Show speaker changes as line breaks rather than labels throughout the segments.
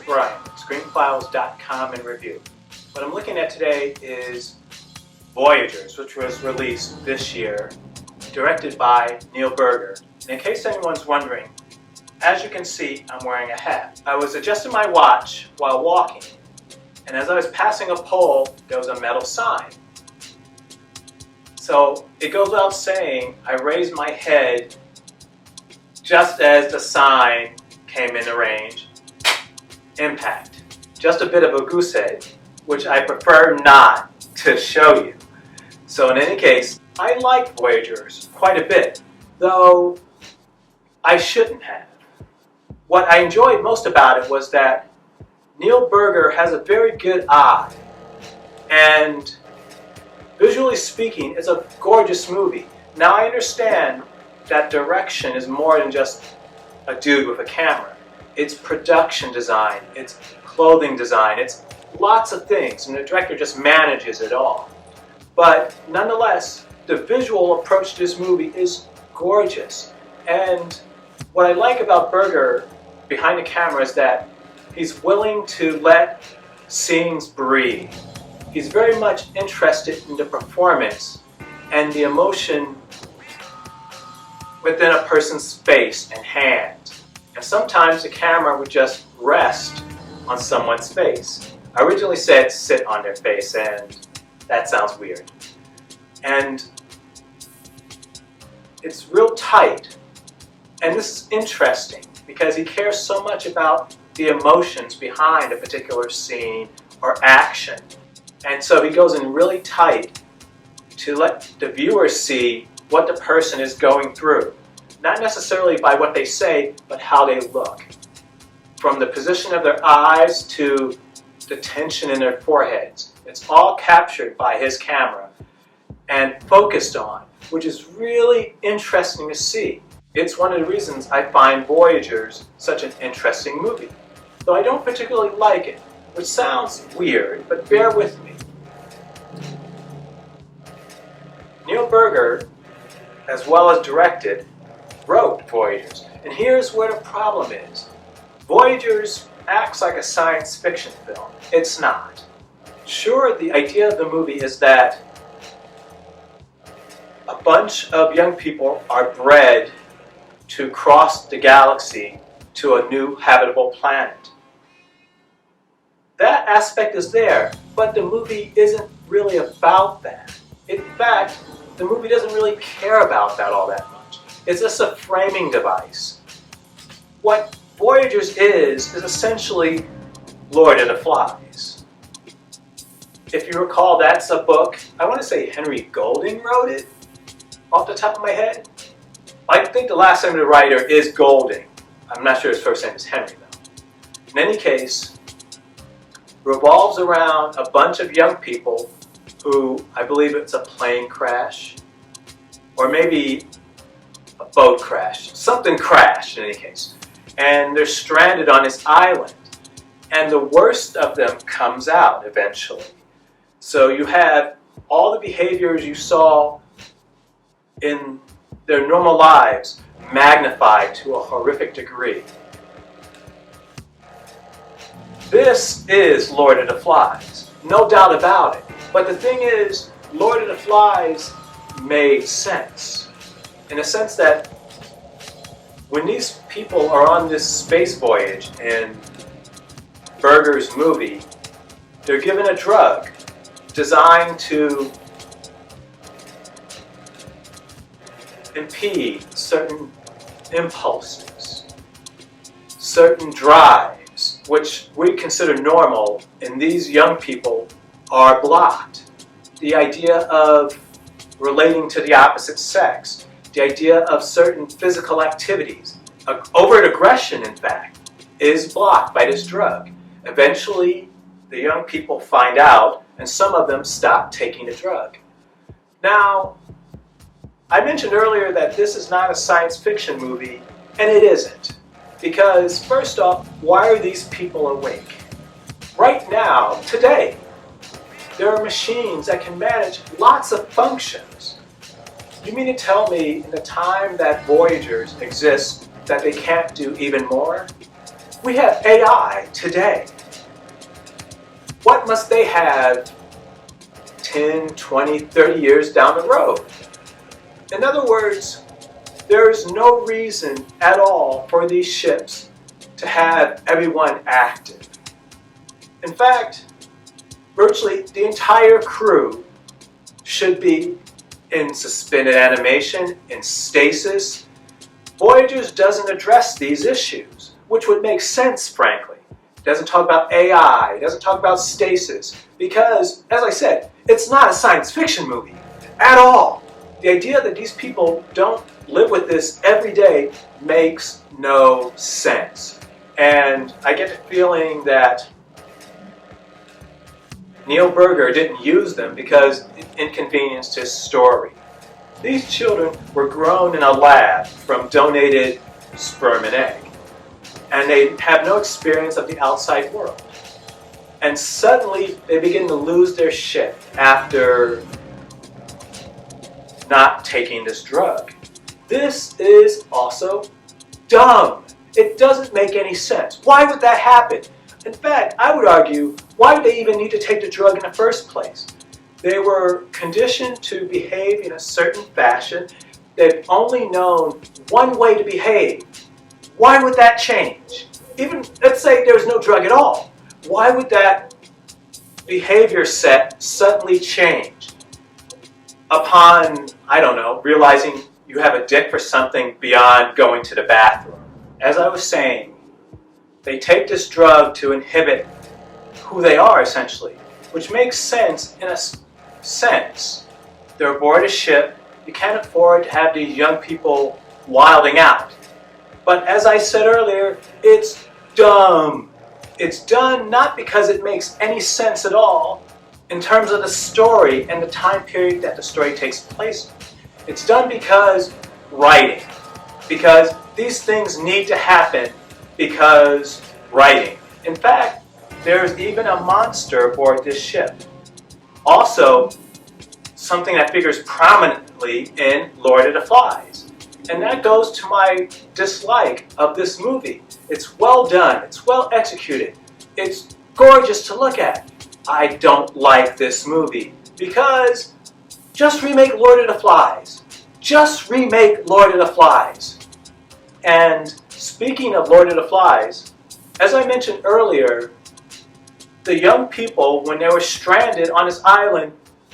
Brian, screenfiles.com in review. What I'm looking at today is Voyagers, which was released this year, directed by Neil Berger. And in case anyone's wondering, as you can see, I'm wearing a hat. I was adjusting my watch while walking, and as I was passing a pole, there was a metal sign. So it goes without saying, I raised my head just as the sign came into range. Impact. Just a bit of a goose egg, which I prefer not to show you. So in any case, I like Voyagers quite a bit, though I shouldn't have. What I enjoyed most about it was that Neil Berger has a very good eye, and visually speaking, it's a gorgeous movie. Now I understand that direction is more than just a dude with a camera. It's production design, it's clothing design, it's lots of things, and the director just manages it all. But nonetheless, the visual approach to this movie is gorgeous. And what I like about Berger behind the camera is that he's willing to let scenes breathe. He's very much interested in the performance and the emotion within a person's face and hand. And sometimes the camera would just rest on someone's face. I originally said sit on their face, and that sounds weird. And it's real tight. And this is interesting because he cares so much about the emotions behind a particular scene or action. And so he goes in really tight to let the viewer see what the person is going through. Not necessarily by what they say, but how they look. From the position of their eyes to the tension in their foreheads. It's all captured by his camera and focused on, which is really interesting to see. It's one of the reasons I find Voyagers such an interesting movie. Though I don't particularly like it, which sounds weird, but bear with me. Neil Berger, as well as directed, wrote Voyagers. And here's where the problem is. Voyagers acts like a science fiction film. It's not. Sure, the idea of the movie is that a bunch of young people are bred to cross the galaxy to a new habitable planet. That aspect is there, but the movie isn't really about that. In fact, the movie doesn't really care about that all that much. It's just a framing device. What Voyagers is essentially Lord of the Flies. If you recall, that's a book, I want to say Henry Golding wrote it, off the top of my head. I think the last name of the writer is Golding. I'm not sure his first name is Henry, though. In any case, revolves around a bunch of young people who, I believe it's a plane crash, or maybe a boat crash. Something crashed in any case. And they're stranded on this island. And the worst of them comes out eventually. So you have all the behaviors you saw in their normal lives magnified to a horrific degree. This is Lord of the Flies, no doubt about it. But the thing is, Lord of the Flies made sense. In a sense that when these people are on this space voyage in Berger's movie, they're given a drug designed to impede certain impulses, certain drives, which we consider normal, and these young people are blocked. The idea of relating to the opposite sex, the idea of certain physical activities, overt aggression, in fact, is blocked by this drug. Eventually, the young people find out, and some of them stop taking the drug. Now, I mentioned earlier that this is not a science fiction movie, and it isn't. Because, first off, why are these people awake? Right now, today, there are machines that can manage lots of functions. You mean to tell me in the time that Voyagers exists that they can't do even more? We have AI today. What must they have 10, 20, 30 years down the road? In other words, there is no reason at all for these ships to have everyone active. In fact, virtually the entire crew should be in suspended animation, in stasis. Voyagers doesn't address these issues, which would make sense, frankly. It doesn't talk about AI, it doesn't talk about stasis, because, as I said, it's not a science fiction movie at all. The idea that these people don't live with this every day makes no sense. And I get the feeling that Neil Berger didn't use them because it inconvenienced his story. These children were grown in a lab from donated sperm and egg, and they have no experience of the outside world. And suddenly they begin to lose their shit after not taking this drug. This is also dumb. It doesn't make any sense. Why would that happen? In fact, I would argue, why do they even need to take the drug in the first place? They were conditioned to behave in a certain fashion. They've only known one way to behave. Why would that change? Even, let's say there was no drug at all. Why would that behavior set suddenly change upon, I don't know, realizing you have a dick for something beyond going to the bathroom? As I was saying, they take this drug to inhibit who they are, essentially, which makes sense in a sense. They're aboard a ship. You can't afford to have these young people wilding out. But as I said earlier, it's dumb. It's done not because it makes any sense at all in terms of the story and the time period that the story takes place in. It's done because writing. Because these things need to happen because writing. In fact, there's even a monster aboard this ship. Also, something that figures prominently in Lord of the Flies. And that goes to my dislike of this movie. It's well done, it's well executed, it's gorgeous to look at. I don't like this movie because just remake Lord of the Flies. Just remake Lord of the Flies. And speaking of Lord of the Flies, as I mentioned earlier, the young people, when they were stranded on this island,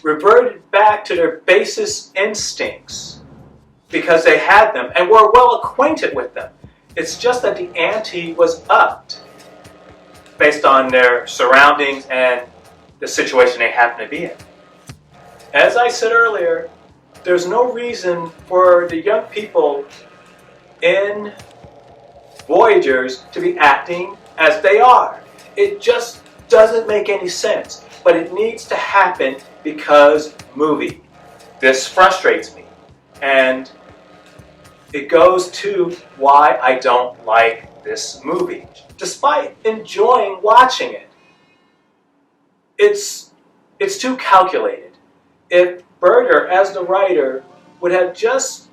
reverted back to their basest instincts because they had them and were well acquainted with them. It's just that the ante was upped based on their surroundings and the situation they happen to be in. As I said earlier, there's no reason for the young people in Voyagers to be acting as they are. It just doesn't make any sense, but it needs to happen because movie. This frustrates me, and it goes to why I don't like this movie. Despite enjoying watching it, it's too calculated. If Berger, as the writer, would have just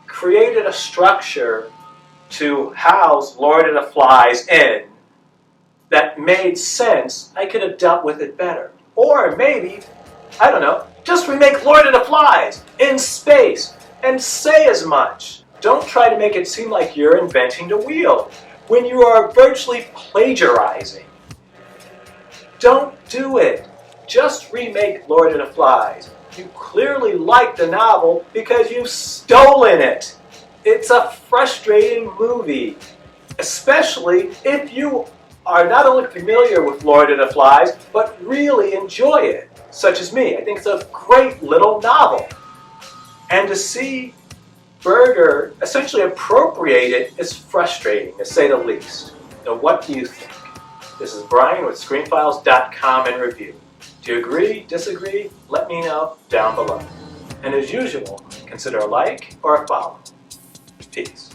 created a structure to house Lord of the Flies in that made sense, I could have dealt with it better. Or maybe, I don't know, just remake Lord of the Flies in space and say as much. Don't try to make it seem like you're inventing the wheel when you are virtually plagiarizing. Don't do it. Just remake Lord of the Flies. You clearly like the novel because you've stolen it. It's a frustrating movie, especially if you are not only familiar with Lord of the Flies, but really enjoy it, such as me. I think it's a great little novel. And to see Berger essentially appropriate it is frustrating, to say the least. Now, what do you think? This is Brian with ScreenFiles.com and Review. Do you agree, disagree? Let me know down below. And as usual, consider a like or a follow. Peace.